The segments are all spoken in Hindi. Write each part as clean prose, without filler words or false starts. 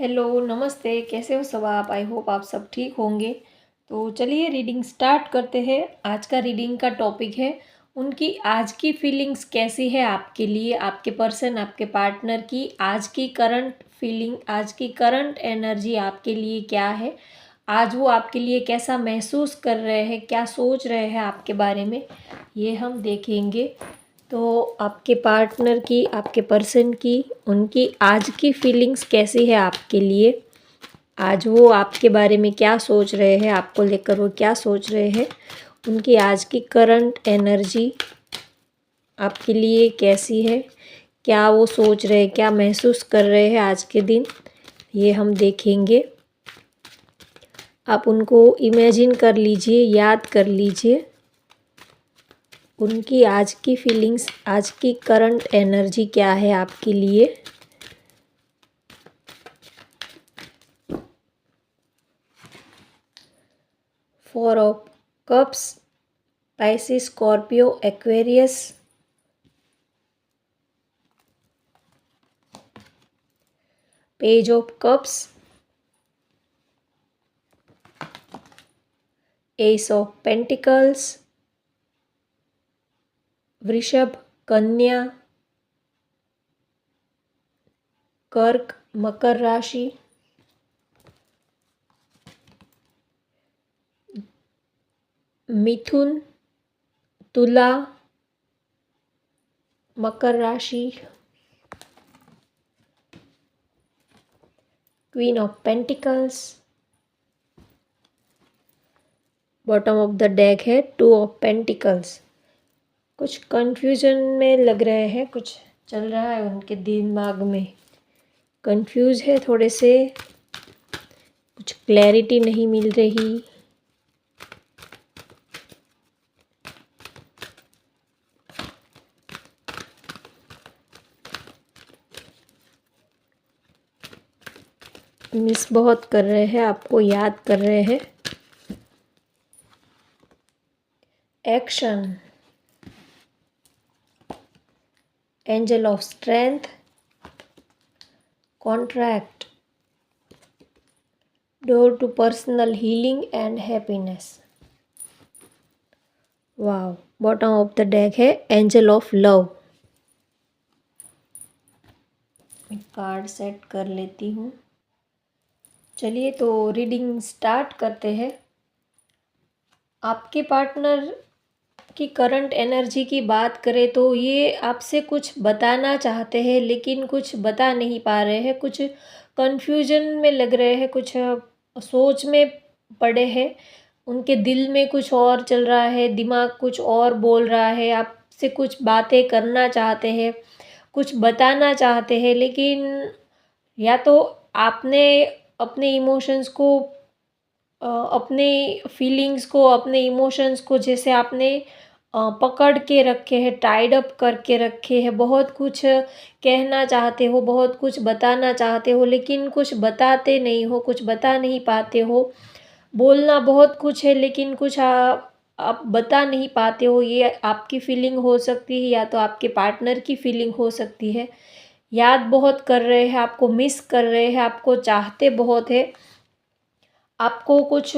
हेलो, नमस्ते, कैसे हो सब आप? आई होप आप सब ठीक होंगे। तो चलिए रीडिंग स्टार्ट करते हैं। आज का रीडिंग का टॉपिक है उनकी आज की फीलिंग्स कैसी है आपके लिए, आपके पर्सन, आपके पार्टनर की आज की करंट फीलिंग, आज की करंट एनर्जी आपके लिए क्या है। आज वो आपके लिए कैसा महसूस कर रहे हैं, क्या सोच रहे हैं आपके बारे में, ये हम देखेंगे। तो आपके पार्टनर की, आपके पर्सन की, उनकी आज की फीलिंग्स कैसी है आपके लिए, आज वो आपके बारे में क्या सोच रहे हैं, आपको लेकर वो क्या सोच रहे हैं, उनकी आज की करंट एनर्जी आपके लिए कैसी है, क्या वो सोच रहे हैं, क्या महसूस कर रहे हैं आज के दिन, ये हम देखेंगे। आप उनको इमेजिन कर लीजिए, याद कर लीजिए, उनकी आज की फीलिंग्स, आज की करंट एनर्जी क्या है आपके लिए। Four of cups, Pisces, Scorpio, Aquarius, page of cups, S of pentacles, वृषभ, कन्या, कर्क, मकर राशि, मिथुन, तुला, मकर राशि, queen of pentacles, bottom of the deck है टू ऑफ पेंटिकल्स। कुछ कंफ्यूजन में लग रहे हैं, कुछ चल रहा है उनके दिमाग में, कंफ्यूज है थोड़े से, कुछ क्लैरिटी नहीं मिल रही। मिस बहुत कर रहे हैं, आपको याद कर रहे हैं। Action, angel of strength, contract, door to personal healing and happiness. Wow, bottom of the deck है angel of love. Card set कर लेती हूँ। चलिए तो रीडिंग स्टार्ट करते हैं। आपके पार्टनर की करंट एनर्जी की बात करें तो ये आपसे कुछ बताना चाहते हैं लेकिन कुछ बता नहीं पा रहे हैं, कुछ कंफ्यूजन में लग रहे हैं, कुछ सोच में पड़े हैं, उनके दिल में कुछ और चल रहा है, दिमाग कुछ और बोल रहा है, आपसे कुछ बातें करना चाहते हैं, कुछ बताना चाहते हैं, लेकिन या तो आपने अपने इमोशंस को, अपने फीलिंग्स को, अपने इमोशंस को जैसे आपने पकड़ के रखे हैं, टाइड अप करके रखे हैं, बहुत कुछ कहना चाहते हो, बहुत कुछ बताना चाहते हो, लेकिन कुछ बताते नहीं हो, कुछ बता नहीं पाते हो। बोलना बहुत कुछ है लेकिन कुछ आप बता नहीं पाते हो। ये आपकी फीलिंग हो सकती है या तो आपके पार्टनर की फीलिंग हो सकती है। याद बहुत कर रहे हैं, आपको मिस कर रहे हैं, आपको चाहते बहुत है, आपको कुछ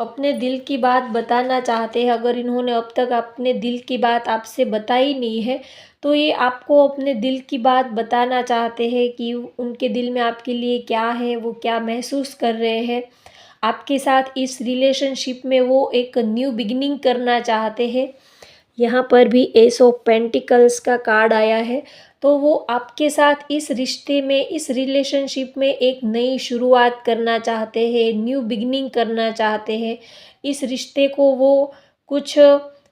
अपने दिल की बात बताना चाहते हैं। अगर इन्होंने अब तक अपने दिल की बात आपसे बताई नहीं है तो ये आपको अपने दिल की बात बताना चाहते हैं कि उनके दिल में आपके लिए क्या है, वो क्या महसूस कर रहे हैं। आपके साथ इस रिलेशनशिप में वो एक न्यू बिगिनिंग करना चाहते हैं। यहाँ पर भी एस ऑफ पेंटिकल्स का कार्ड आया है, तो वो आपके साथ इस रिश्ते में, इस रिलेशनशिप में एक नई शुरुआत करना चाहते हैं, न्यू बिगिनिंग करना चाहते हैं। इस रिश्ते को वो कुछ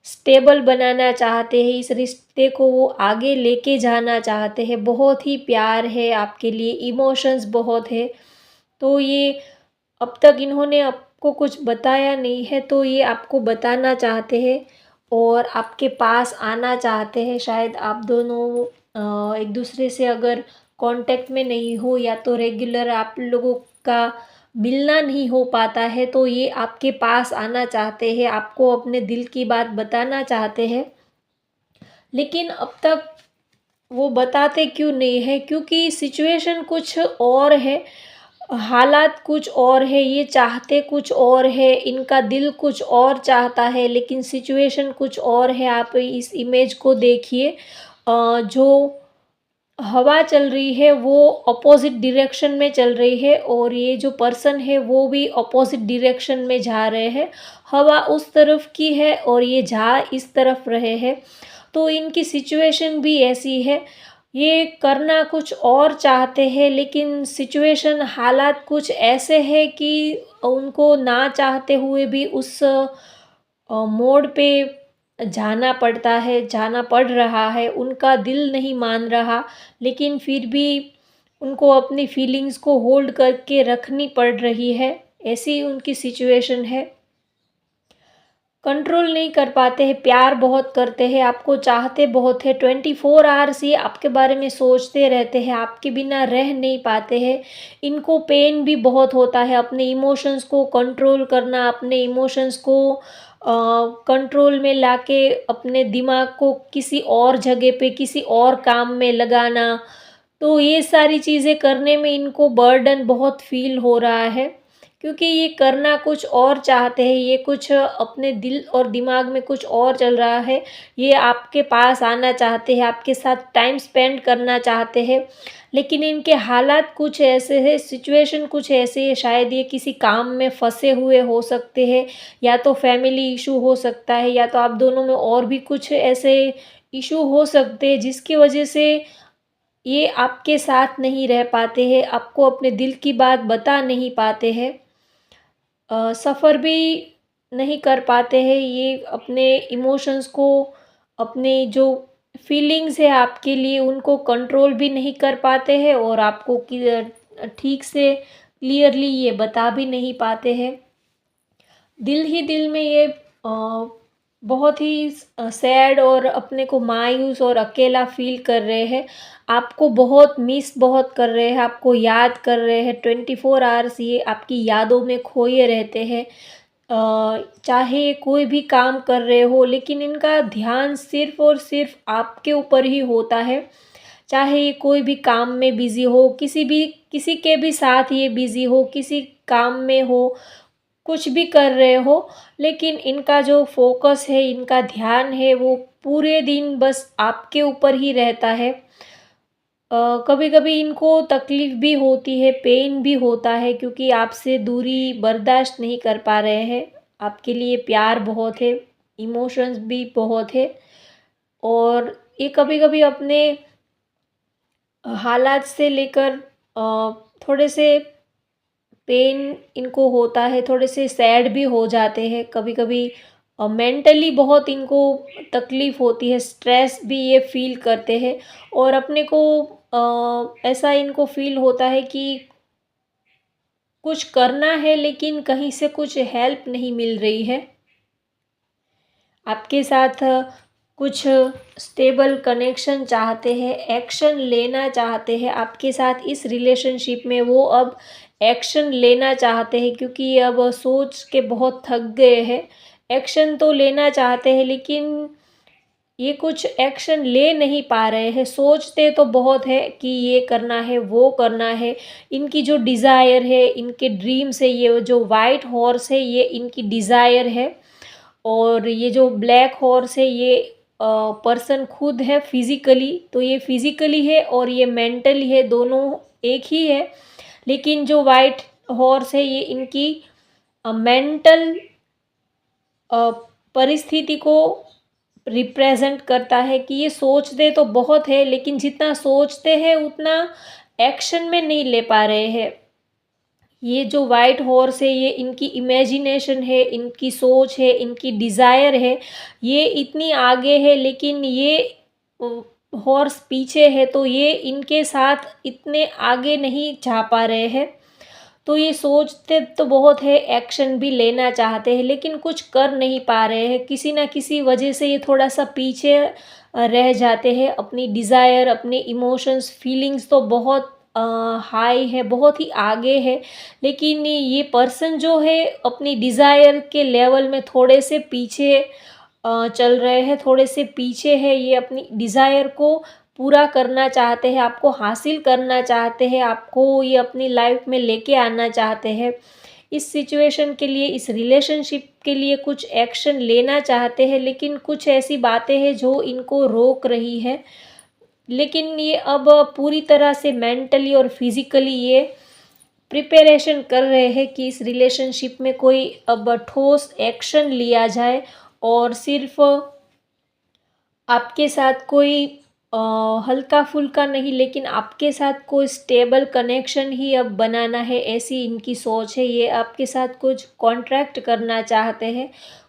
स्टेबल बनाना चाहते हैं, इस रिश्ते को वो आगे लेके जाना चाहते हैं। बहुत ही प्यार है आपके लिए, इमोशंस बहुत है। तो ये अब तक इन्होंने आपको कुछ बताया नहीं है तो ये आपको बताना चाहते हैं और आपके पास आना चाहते हैं। शायद आप दोनों एक दूसरे से अगर कांटेक्ट में नहीं हो या तो रेगुलर आप लोगों का मिलना नहीं हो पाता है तो ये आपके पास आना चाहते हैं, आपको अपने दिल की बात बताना चाहते हैं। लेकिन अब तक वो बताते क्यों नहीं है? क्योंकि सिचुएशन कुछ और है, हालात कुछ और है, ये चाहते कुछ और है, इनका दिल कुछ और चाहता है, लेकिन सिचुएशन कुछ और है। आप इस इमेज को देखिए, जो हवा चल रही है वो अपोजिट डायरेक्शन में चल रही है और ये जो पर्सन है वो भी अपोजिट डायरेक्शन में जा रहे हैं। हवा उस तरफ की है और ये जा इस तरफ रहे हैं। तो इनकी सिचुएशन भी ऐसी है, ये करना कुछ और चाहते हैं लेकिन सिचुएशन हालात कुछ ऐसे हैं कि उनको ना चाहते हुए भी उस मोड़ पे जाना पड़ता है, जाना पड़ रहा है। उनका दिल नहीं मान रहा, लेकिन फिर भी उनको अपनी फीलिंग्स को होल्ड करके रखनी पड़ रही है। ऐसी उनकी सिचुएशन है। कंट्रोल नहीं कर पाते हैं, प्यार बहुत करते हैं, आपको चाहते बहुत है, 24 आवर्स ये आपके बारे में सोचते रहते हैं, आपके बिना रह नहीं पाते हैं। इनको पेन भी बहुत होता है, अपने इमोशंस को कंट्रोल करना, अपने इमोशंस को कंट्रोल में लाके अपने दिमाग को किसी और जगह पे, किसी और काम में लगाना। तो ये सारी चीज़ें करने में इनको बर्डन बहुत फ़ील हो रहा है, क्योंकि ये करना कुछ और चाहते हैं, ये कुछ अपने दिल और दिमाग में कुछ और चल रहा है। ये आपके पास आना चाहते हैं, आपके साथ टाइम स्पेंड करना चाहते हैं, लेकिन इनके हालात कुछ ऐसे हैं, सिचुएशन कुछ ऐसे है, शायद ये किसी काम में फँसे हुए हो सकते हैं, या तो फैमिली इशू हो सकता है, या तो आप दोनों में और भी कुछ ऐसे इशू हो सकते हैं जिसकी वजह से ये आपके साथ नहीं रह पाते हैं, आपको अपने दिल की बात बता नहीं पाते हैं। सफ़र भी नहीं कर पाते हैं, ये अपने इमोशंस को, अपने जो फीलिंग्स है आपके लिए उनको कंट्रोल भी नहीं कर पाते हैं और आपको ठीक से क्लियरली ये बता भी नहीं पाते हैं। दिल ही दिल में ये बहुत ही सैड और अपने को मायूस और अकेला फ़ील कर रहे हैं। आपको बहुत मिस बहुत कर रहे हैं, आपको याद कर रहे हैं, 24 आवर्स ये आपकी यादों में खोए रहते हैं। चाहे कोई भी काम कर रहे हो, लेकिन इनका ध्यान सिर्फ़ और सिर्फ़ आपके ऊपर ही होता है। चाहे ये कोई भी काम में बिज़ी हो, किसी के भी साथ ये बिज़ी हो, किसी काम में हो, कुछ भी कर रहे हो, लेकिन इनका जो फ़ोकस है, इनका ध्यान है, वो पूरे दिन बस आपके ऊपर ही रहता है। कभी-कभी इनको तकलीफ़ भी होती है, पेन भी होता है, क्योंकि आपसे दूरी बर्दाश्त नहीं कर पा रहे हैं। आपके लिए प्यार बहुत है, इमोशंस भी बहुत है और ये कभी-कभी अपने हालात से लेकर थोड़े से पेन इनको होता है, थोड़े से सैड भी हो जाते हैं, कभी-कभी मेंटली बहुत इनको तकलीफ़ होती है, स्ट्रेस भी ये फ़ील करते हैं और अपने को ऐसा इनको फ़ील होता है कि कुछ करना है लेकिन कहीं से कुछ हेल्प नहीं मिल रही है। आपके साथ कुछ स्टेबल कनेक्शन चाहते हैं, एक्शन लेना चाहते हैं, आपके साथ इस रिलेशनशिप में वो अब एक्शन लेना चाहते हैं, क्योंकि ये अब सोच के बहुत थक गए हैं। एक्शन तो लेना चाहते हैं लेकिन ये कुछ एक्शन ले नहीं पा रहे हैं, सोचते तो बहुत है कि ये करना है, वो करना है। इनकी जो डिज़ायर है, इनके ड्रीम्स है, ये जो वाइट हॉर्स है ये इनकी डिज़ायर है और ये जो ब्लैक हॉर्स है ये पर्सन खुद है फिज़िकली, तो ये फिज़िकली है और ये मेंटली है, दोनों एक ही है। लेकिन जो वाइट हॉर्स है ये इनकी मेंटल परिस्थिति को रिप्रेजेंट करता है कि ये सोचते तो बहुत है लेकिन जितना सोचते हैं उतना एक्शन में नहीं ले पा रहे हैं। ये जो वाइट हॉर्स है ये इनकी इमेजिनेशन है, इनकी सोच है, इनकी डिज़ायर है, ये इतनी आगे है, लेकिन ये हॉर्स पीछे है, तो ये इनके साथ इतने आगे नहीं जा पा रहे हैं। तो ये सोचते तो बहुत है, एक्शन भी लेना चाहते हैं, लेकिन कुछ कर नहीं पा रहे हैं, किसी ना किसी वजह से ये थोड़ा सा पीछे रह जाते हैं। अपनी डिज़ायर, अपने इमोशंस, फीलिंग्स तो बहुत हाई है, बहुत ही आगे है, लेकिन ये पर्सन जो है अपनी डिज़ायर के लेवल में थोड़े से पीछे चल रहे हैं, थोड़े से पीछे है। ये अपनी डिज़ायर को पूरा करना चाहते हैं, आपको हासिल करना चाहते हैं, आपको ये अपनी लाइफ में लेके आना चाहते हैं। इस सिचुएशन के लिए, इस रिलेशनशिप के लिए कुछ एक्शन लेना चाहते हैं, लेकिन कुछ ऐसी बातें हैं जो इनको रोक रही है। लेकिन ये अब पूरी तरह से मेंटली और फिज़िकली ये प्रिपरेशन कर रहे हैं कि इस रिलेशनशिप में कोई अब ठोस एक्शन लिया जाए और सिर्फ़ आपके साथ कोई हल्का-फुल्का नहीं, लेकिन आपके साथ कोई स्टेबल कनेक्शन ही अब बनाना है, ऐसी इनकी सोच है। ये आपके साथ कुछ कॉन्ट्रैक्ट करना चाहते हैं।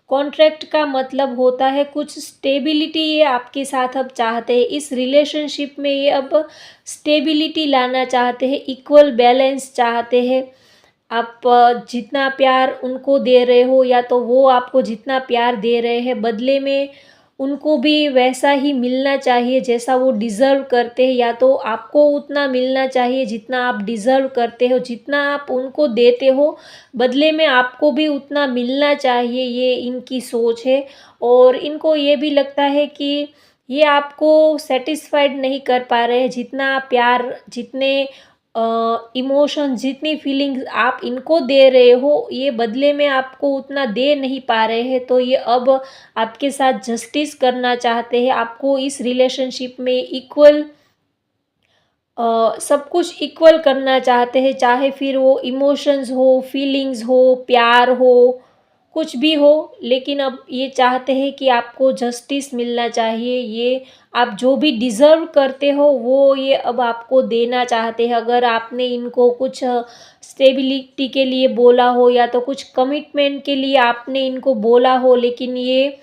कॉन्ट्रैक्ट का मतलब होता है कुछ स्टेबिलिटी, ये आपके साथ अब चाहते हैं। इस रिलेशनशिप में ये अब स्टेबिलिटी लाना चाहते हैं, इक्वल बैलेंस चाहते हैं। आप जितना प्यार उनको दे रहे हो, या तो वो आपको जितना प्यार दे रहे हैं, बदले में उनको भी वैसा ही मिलना चाहिए जैसा वो डिज़र्व करते हैं, या तो आपको उतना मिलना चाहिए जितना आप डिज़र्व करते हो। जितना आप उनको देते हो, बदले में आपको भी उतना मिलना चाहिए, ये इनकी सोच है। और इनको ये भी लगता है कि ये आपको सैटिस्फाइड नहीं कर पा रहे हैं, जितना प्यार, जितने इमोशन, जितनी फीलिंग्स आप इनको दे रहे हो, ये बदले में आपको उतना दे नहीं पा रहे हैं। तो ये अब आपके साथ जस्टिस करना चाहते हैं, आपको इस रिलेशनशिप में इक्वल सब कुछ इक्वल करना चाहते हैं, चाहे फिर वो इमोशंस हो, फीलिंग्स हो, प्यार हो, कुछ भी हो। लेकिन अब ये चाहते हैं कि आपको जस्टिस मिलना चाहिए, ये आप जो भी डिज़र्व करते हो वो ये अब आपको देना चाहते हैं। अगर आपने इनको कुछ स्टेबिलिटी के लिए बोला हो, या तो कुछ कमिटमेंट के लिए आपने इनको बोला हो, लेकिन ये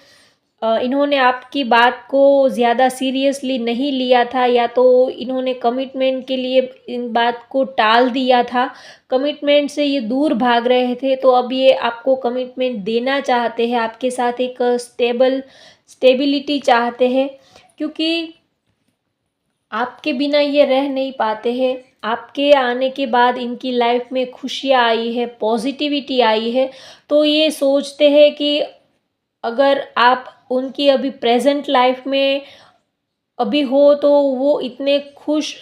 इन्होंने आपकी बात को ज़्यादा सीरियसली नहीं लिया था, या तो इन्होंने कमिटमेंट के लिए इन बात को टाल दिया था, कमिटमेंट से ये दूर भाग रहे थे, तो अब ये आपको कमिटमेंट देना चाहते हैं, आपके साथ एक स्टेबिलिटी चाहते हैं। क्योंकि आपके बिना ये रह नहीं पाते हैं। आपके आने के बाद इनकी लाइफ में खुशियाँ आई है, पॉजिटिविटी आई है, तो ये सोचते हैं कि अगर आप उनकी अभी प्रेजेंट लाइफ में अभी हो, तो वो इतने खुश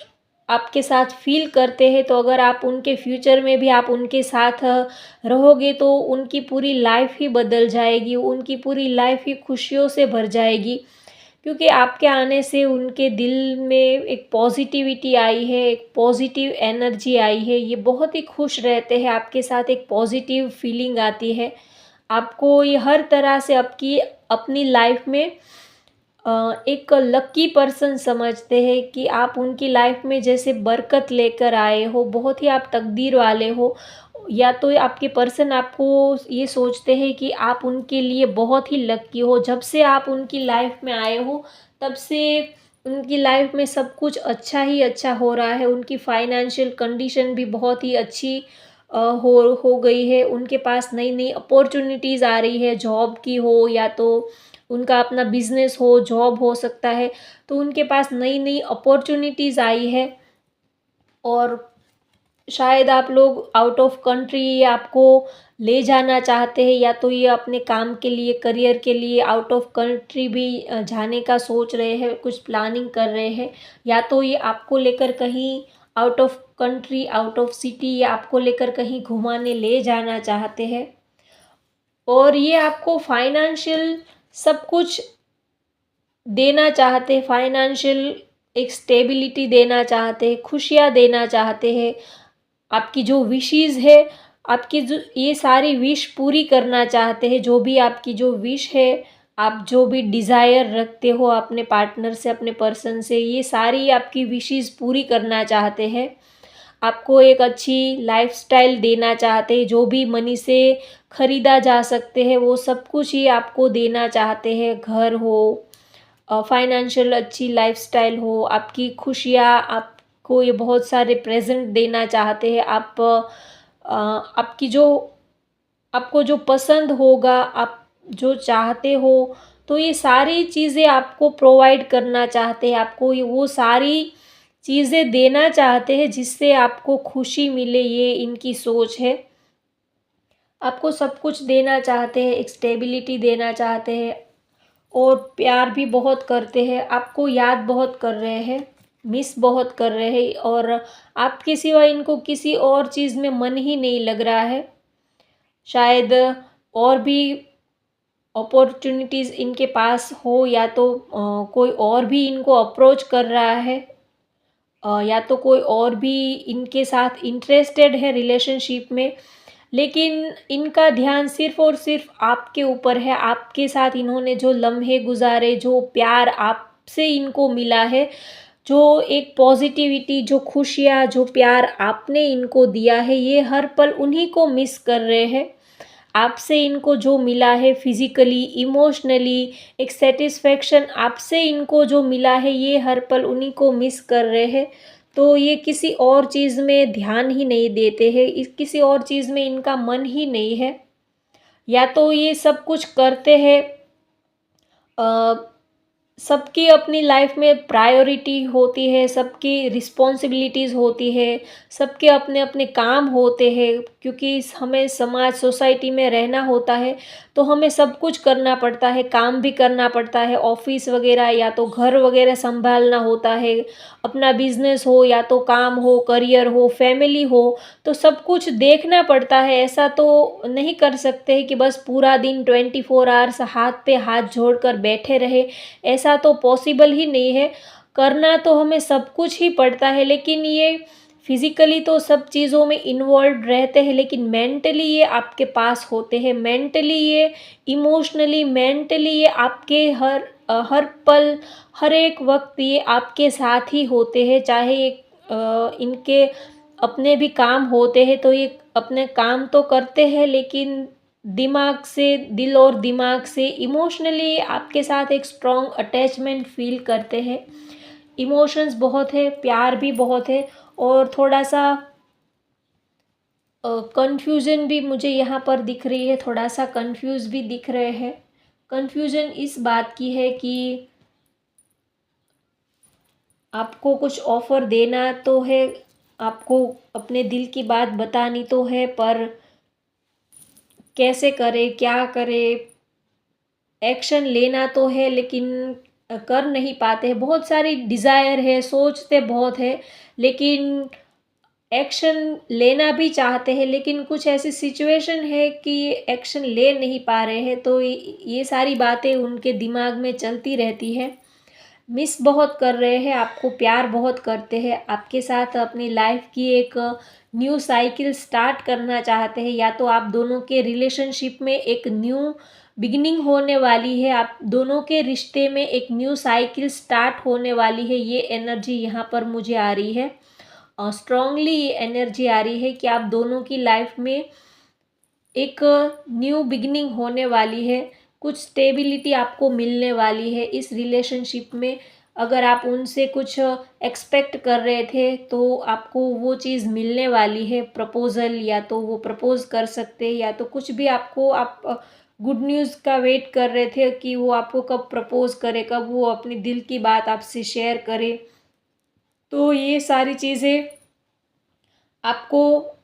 आपके साथ फील करते हैं, तो अगर आप उनके फ्यूचर में भी आप उनके साथ रहोगे, तो उनकी पूरी लाइफ ही बदल जाएगी, उनकी पूरी लाइफ ही खुशियों से भर जाएगी। क्योंकि आपके आने से उनके दिल में एक पॉजिटिविटी आई है, एक पॉजिटिव एनर्जी आई है, ये बहुत ही खुश रहते हैं, आपके साथ एक पॉजिटिव फीलिंग आती है। आपको ये हर तरह से आपकी अपनी लाइफ में एक लकी पर्सन समझते हैं कि आप उनकी लाइफ में जैसे बरकत लेकर आए हो, बहुत ही आप तकदीर वाले हो। या तो आपके पर्सन आपको ये सोचते हैं कि आप उनके लिए बहुत ही लकी हो। जब से आप उनकी लाइफ में आए हो, तब से उनकी लाइफ में सब कुछ अच्छा ही अच्छा हो रहा है। उनकी फाइनेंशियल कंडीशन भी बहुत ही अच्छी हो गई है। उनके पास नई नई अपॉर्चुनिटीज़ आ रही है, जॉब की हो, या तो उनका अपना बिजनेस हो, जॉब हो सकता है, तो उनके पास नई नई अपॉर्चुनिटीज़ आई है। और शायद आप लोग आउट ऑफ कंट्री आपको ले जाना चाहते हैं, या तो ये अपने काम के लिए, करियर के लिए आउट ऑफ कंट्री भी जाने का सोच रहे हैं, कुछ प्लानिंग कर रहे हैं, या तो ये आपको लेकर कहीं out of country, out of city, या आपको लेकर कहीं घुमाने ले जाना चाहते हैं। और ये आपको फाइनेंशियल सब कुछ देना चाहते हैं, फाइनेंशियल एक स्टेबिलिटी देना चाहते हैं, खुशियाँ देना चाहते हैं। आपकी जो विशेज़ है, आपकी जो ये सारी विश पूरी करना चाहते हैं। जो भी आपकी जो विश है, आप जो भी डिज़ायर रखते हो अपने पार्टनर से, अपने पर्सन से, ये सारी आपकी विशेज़ पूरी करना चाहते हैं। आपको एक अच्छी लाइफ़स्टाइल देना चाहते हैं, जो भी मनी से ख़रीदा जा सकते हैं, वो सब कुछ ही आपको देना चाहते हैं। घर हो, फाइनेंशियल अच्छी लाइफ़स्टाइल हो, आपकी खुशियाँ, आपको ये बहुत सारे प्रेज़ेंट देना चाहते हैं। आपकी जो आपको जो पसंद होगा, आप जो चाहते हो, तो ये सारी चीज़ें आपको प्रोवाइड करना चाहते हैं। आपको ये वो सारी चीज़ें देना चाहते हैं जिससे आपको खुशी मिले, ये इनकी सोच है। आपको सब कुछ देना चाहते हैं, एक स्टेबिलिटी देना चाहते हैं, और प्यार भी बहुत करते हैं, आपको याद बहुत कर रहे हैं। मिस बहुत कर रहे हैं और आपके सिवा इनको किसी और चीज़ में मन ही नहीं लग रहा है। शायद और भी अपॉर्चुनिटीज़ इनके पास हो, या तो कोई और भी इनको अप्रोच कर रहा है, या तो कोई और भी इनके साथ इंटरेस्टेड है रिलेशनशिप में। लेकिन इनका ध्यान सिर्फ़ और सिर्फ़ आपके ऊपर है। आपके साथ इन्होंने जो लम्हे गुज़ारे, जो प्यार आपसे इनको मिला है, जो एक पॉज़िटिविटी, जो खुशियाँ, जो प्यार आपने इनको दिया है, ये हर पल उन्हीं को मिस कर रहे हैं। आपसे इनको जो मिला है फिज़िकली, इमोशनली, एक सैटिस्फैक्शन आपसे इनको जो मिला है, ये हर पल उन्हीं को मिस कर रहे हैं। तो ये किसी और चीज़ में ध्यान ही नहीं देते हैं, इस किसी और चीज़ में इनका मन ही नहीं है। या तो ये सब कुछ करते हैं, अ, सबकी अपनी लाइफ में प्रायोरिटी होती है, सबकी रिस्पॉन्सिबिलिटीज़ होती है, सबके अपने अपने काम होते हैं, क्योंकि हमें समाज सोसाइटी में रहना होता है, तो हमें सब कुछ करना पड़ता है, काम भी करना पड़ता है, ऑफिस वगैरह या तो घर वगैरह संभालना होता है, अपना बिजनेस हो या तो काम हो, करियर हो, फैमिली हो, तो सब कुछ देखना पड़ता है। ऐसा तो नहीं कर सकते कि बस पूरा दिन 24 आवर्स हाथ पे हाथ जोड़कर बैठे रहे, ऐसा तो पॉसिबल ही नहीं है। करना तो हमें सब कुछ ही पड़ता है, लेकिन ये फिज़िकली तो सब चीज़ों में इन्वॉल्व रहते हैं, लेकिन मेंटली ये आपके पास होते हैं, मेंटली ये, इमोशनली, मेंटली ये आपके हर पल, हर एक वक्त ये आपके साथ ही होते हैं। चाहे ये इनके अपने भी काम होते हैं, तो ये अपने काम तो करते हैं, लेकिन दिमाग से, दिल और दिमाग से इमोशनली आपके साथ एक स्ट्रॉन्ग अटैचमेंट फील करते हैं। इमोशंस बहुत है, प्यार भी बहुत है, और थोड़ा सा कन्फ्यूज़न भी मुझे यहाँ पर दिख रही है, थोड़ा सा कन्फ्यूज़ भी दिख रहे हैं। कन्फ्यूज़न इस बात की है कि आपको कुछ ऑफ़र देना तो है, आपको अपने दिल की बात बतानी तो है, पर कैसे करें, क्या करें? एक्शन लेना तो है, लेकिन कर नहीं पाते हैं। बहुत सारी डिज़ायर है, सोचते बहुत है, लेकिन एक्शन लेना भी चाहते हैं, लेकिन कुछ ऐसी सिचुएशन है कि एक्शन ले नहीं पा रहे हैं, तो ये सारी बातें उनके दिमाग में चलती रहती है। मिस बहुत कर रहे हैं, आपको प्यार बहुत करते हैं, आपके साथ अपनी लाइफ की एक न्यू साइकिल स्टार्ट करना चाहते हैं, या तो आप दोनों के रिलेशनशिप में एक न्यू बिगिनिंग होने वाली है, आप दोनों के रिश्ते में एक न्यू साइकिल स्टार्ट होने वाली है। ये एनर्जी यहाँ पर मुझे आ रही है, स्ट्रांगली ये एनर्जी आ रही है कि आप दोनों की लाइफ में एक न्यू बिगिनिंग होने वाली है, कुछ स्टेबिलिटी आपको मिलने वाली है इस रिलेशनशिप में। अगर आप उनसे कुछ एक्सपेक्ट कर रहे थे, तो आपको वो चीज़ मिलने वाली है, प्रपोज़ल, या तो वो प्रपोज़ कर सकते हैं, या तो कुछ भी आपको, आप गुड न्यूज़ का वेट कर रहे थे कि वो आपको कब प्रपोज़ करे, कब वो अपनी दिल की बात आपसे शेयर करे। तो ये सारी चीज़ें आपको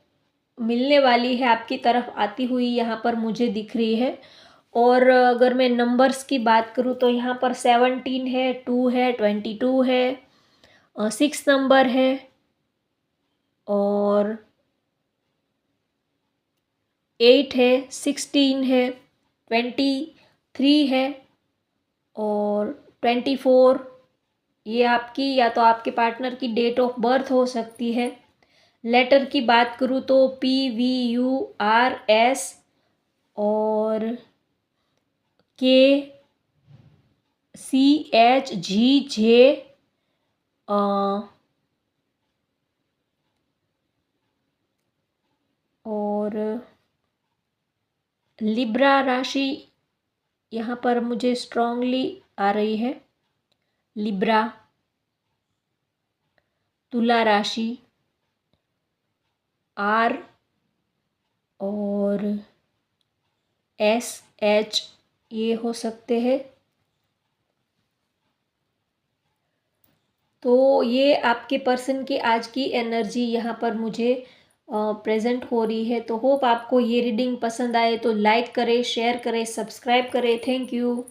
मिलने वाली है, आपकी तरफ आती हुई यहाँ पर मुझे दिख रही है। और अगर मैं नंबर्स की बात करूँ, तो यहाँ पर 17 है, 2 है, 22 है, 6 नंबर है, और 8 है, 16 है, 23 है, और 24। ये आपकी या तो आपके पार्टनर की डेट ऑफ बर्थ हो सकती है। लेटर की बात करूँ तो PVURS और KCHGJ, और लिब्रा राशि यहाँ पर मुझे स्ट्रांगली आ रही है। लिब्रा, तुला राशि, R और SH, ये हो सकते हैं। तो ये आपके पर्सन की आज की एनर्जी यहाँ पर मुझे प्रेजेंट हो रही है। तो होप आपको ये रीडिंग पसंद आए तो लाइक करें, शेयर करें, सब्सक्राइब करें। Thank you.